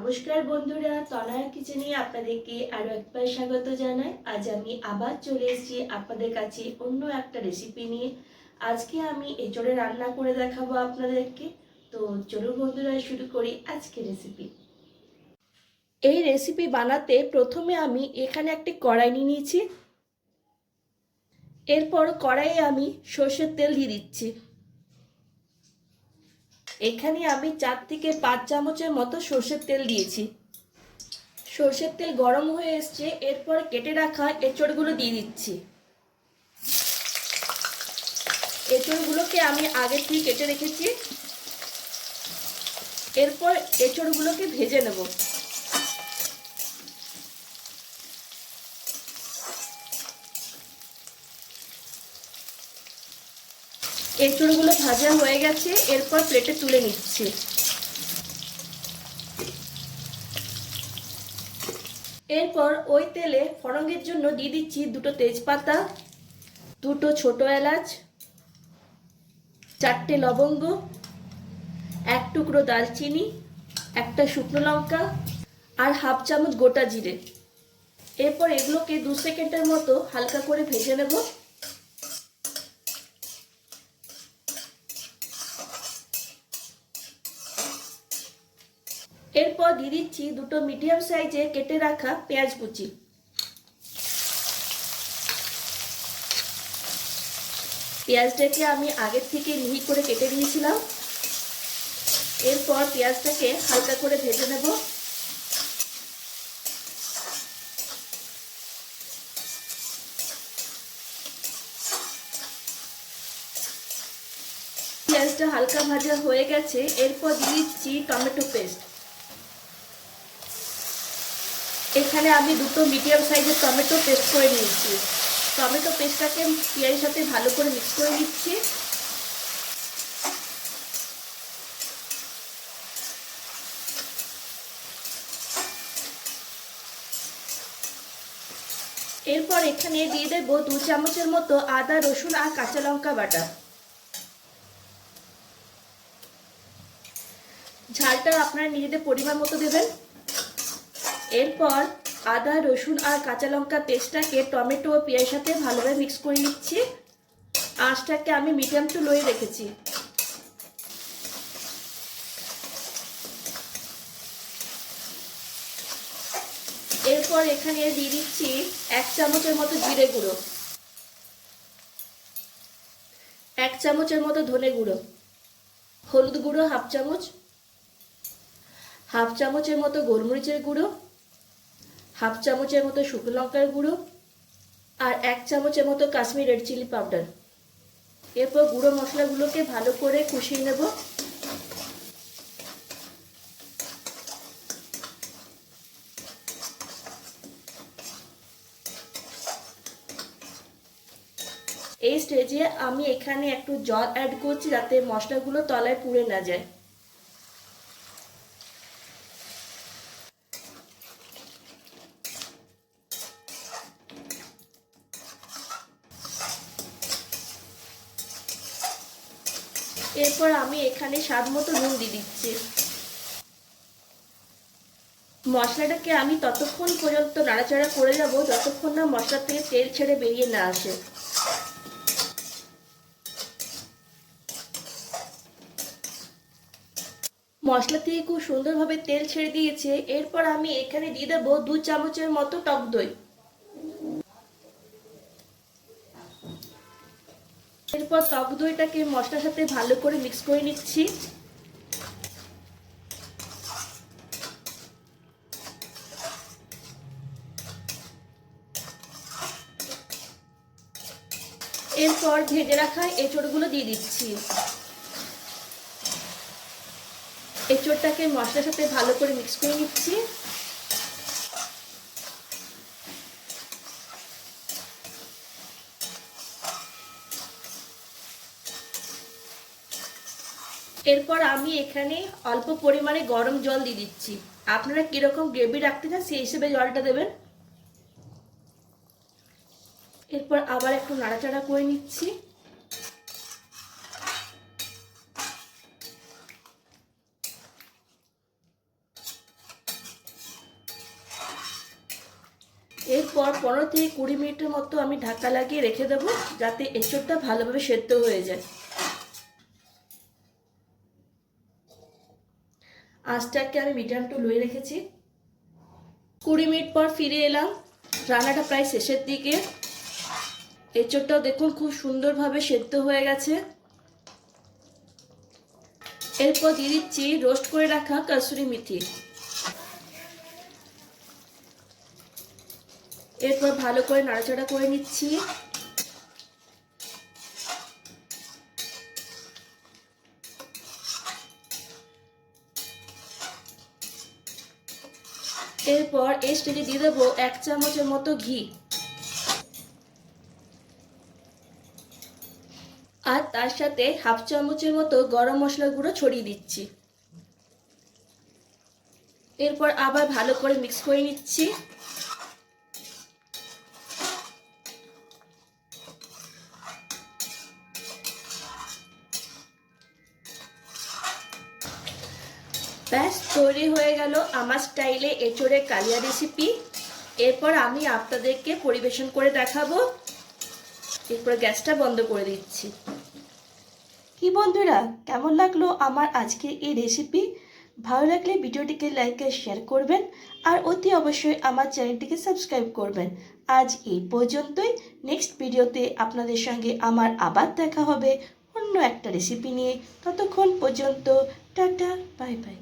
নমস্কার বন্ধুরা, তনয়া কিচেনে আপনাদেরকে আরও একবার স্বাগত জানাই। আজ আমি আবার চলে এসেছি আপনাদের কাছে অন্য একটা রেসিপি নিয়ে। আজকে আমি এঁচোড়ে রান্না করে দেখাবো আপনাদেরকে। তো চলুন বন্ধুরা, শুরু করি আজকে রেসিপি। এই রেসিপি বানাতে প্রথমে আমি এখানে একটি কড়াই নিয়ে নিয়েছি। এরপর কড়াইয়ে আমি সর্ষের তেল দিয়ে দিচ্ছি। এখানে আমি 4 থেকে 5 চামচের মতো সর্ষের তেল দিয়েছি। সর্ষের তেল গরম হয়ে এসছে, এরপর কেটে রাখা এঁচড়গুলো দিয়ে দিচ্ছি। এঁচড়গুলোকে আমি আগে থেকে কেটে রেখেছি। এরপর এঁচড়গুলোকে ভেজে নেব। এঁচড়গুলো ভাজা হয়ে গেছে, এরপর প্লেটে তুলে নিচ্ছি। এরপর ওই তেলে ফোড়নের জন্য দিয়ে দিচ্ছি 2টো তেজপাতা, 2টো ছোট এলাচ, 4টে লবঙ্গ, 1 টুকরো দারচিনি, 1টা শুকনো লঙ্কা আর হাফ চামচ গোটা জিরে। এরপর এগুলোকে 2 সেকেন্ডের মতো হালকা করে ভেজে নেব। এরপর দিয়ে দিচ্ছি 2টো মিডিয়াম সাইজে কেটে রাখা পেঁয়াজ কুচি। পেঁয়াজটাকে আমি আগের থেকে মিহি করে কেটে দিয়েছিলাম। এরপর পেঁয়াজটাকে হালকা করে ভেজে নেব। পেঁয়াজটা হালকা ভাজা হয়ে গেছে, এরপর দিয়ে দিচ্ছি টমেটো পেস্ট। এখানে আমি 2টো মিডিয়াম সাইজের টমেটো পেস্ট করে নিয়েছি। টমেটো পেস্টটাকে পেঁয়াজের সাথে ভালো করে মিক্স করে নিচ্ছি। এরপর এখানে দিয়ে দেবো 2 চামচের মতো আদা, রসুন আর কাঁচা লঙ্কা বাটা। ঝালটা আপনারা নিজেদের পরিমাণ মতো দেবেন। এরপর আদা, রসুন আর কাঁচা লঙ্কা পেস্টটাকে টমেটো ও পেঁয়াজের সাথে ভালোভাবে মিক্স করে নিচ্ছি। আঁচটাকে আমি মিডিয়াম টু লোয়ে রেখেছি। এরপর এখানে দিয়ে দিচ্ছি 1 চামচের মতো জিরে গুঁড়ো, 1 চামচের মতো ধনে গুঁড়ো, হলুদ গুঁড়ো হাফ চামচ, হাফ চামচের মতো গোলমরিচের গুঁড়ো, হাফ চামচের মতো শুকনো লঙ্কার গুঁড়ো আর 1 চামচের মতো কাশ্মীরি রেড চিলি পাউডার। এরপর গুঁড়ো মশলাগুলোকে ভালো করে কষিয়ে নেব। এই স্টেজে আমি এখানে একটু জল অ্যাড করছি যাতে মশলাগুলো তলায় পুড়ে না যায়। এরপর আমি এখানে স্বাদ মতো নুন দিয়ে দিচ্ছি। মশলাটাকে আমি ততক্ষণ পর্যন্ত নাড়াচাড়া করে যাব যতক্ষণ না মশলা থেকে তেল ছেড়ে বেরিয়ে না আসে। মশলা থেকে খুব সুন্দরভাবে তেল ছেড়ে দিয়েছে। এরপর আমি এখানে দিয়ে দেবো 2 চামচের মতো টক দই। এরপর টক দইটাকে মশলার সাথে ভালো করে মিক্স করে নিচ্ছি। এরপর ভেজে রাখা এঁচড়গুলো দিয়ে দিচ্ছি। এঁচড়টাকে মশলার সাথে ভালো করে মিক্স করে নিচ্ছি। এরপর আমি এখানে অল্প পরিমাণে গরম জল দিয়ে দিচ্ছি। আপনারা কিরকম গ্রেভি রাখতে চান সেই হিসেবে জলটা দেবেন। এরপর আবার একটু নাড়াচাড়া করে নিচ্ছি। এরপর 15 থেকে 20 মিনিটের মতো আমি ঢাকা লাগিয়ে রেখে দেবো, যাতে এঁচোড়টা ভালোভাবে সেদ্ধ হয়ে যায়। আঁচটাকে আমি মিডিয়াম টু লোয়ে রেখেছি। 20 মিনিট পর ফিরে এলাম। রান্নাটা প্রায় শেষের দিকে। এঁচোড়টাও দেখুন খুব সুন্দরভাবে সেদ্ধ হয়ে গেছে। এরপর দিয়ে দিচ্ছি রোস্ট করে রাখা কসুরি মেথি। এরপর ভালো করে নাড়াচাড়া করে নিচ্ছি। এরপর এই স্টেজে দিয়ে দেবো 1 চামচের মতো ঘি, আর তার সাথে হাফ চামচের মতো গরম মশলা গুঁড়ো ছড়িয়ে দিচ্ছি। এরপর আবার ভালো করে মিক্স করে নিচ্ছি। ব্যাস তৈরি হয়ে গেল আমার স্টাইলে এঁচোড়ের কালিয়া রেসিপি। এরপর আমি আপনাদেরকে পরিবেশন করে দেখাবো। এরপর গ্যাসটা বন্ধ করে দিচ্ছি। কি বন্ধুরা, কেমন লাগলো আমার আজকের এই রেসিপি? ভালো লাগলে ভিডিওটিকে লাইক আর শেয়ার করবেন, আর অতি অবশ্যই আমার চ্যানেলটিকে সাবস্ক্রাইব করবেন। আজ এই পর্যন্তই। নেক্সট ভিডিওতে আপনাদের সঙ্গে আমার আবার দেখা হবে অন্য একটা রেসিপি নিয়ে। ততক্ষণ পর্যন্ত টাটা, বাই বাই।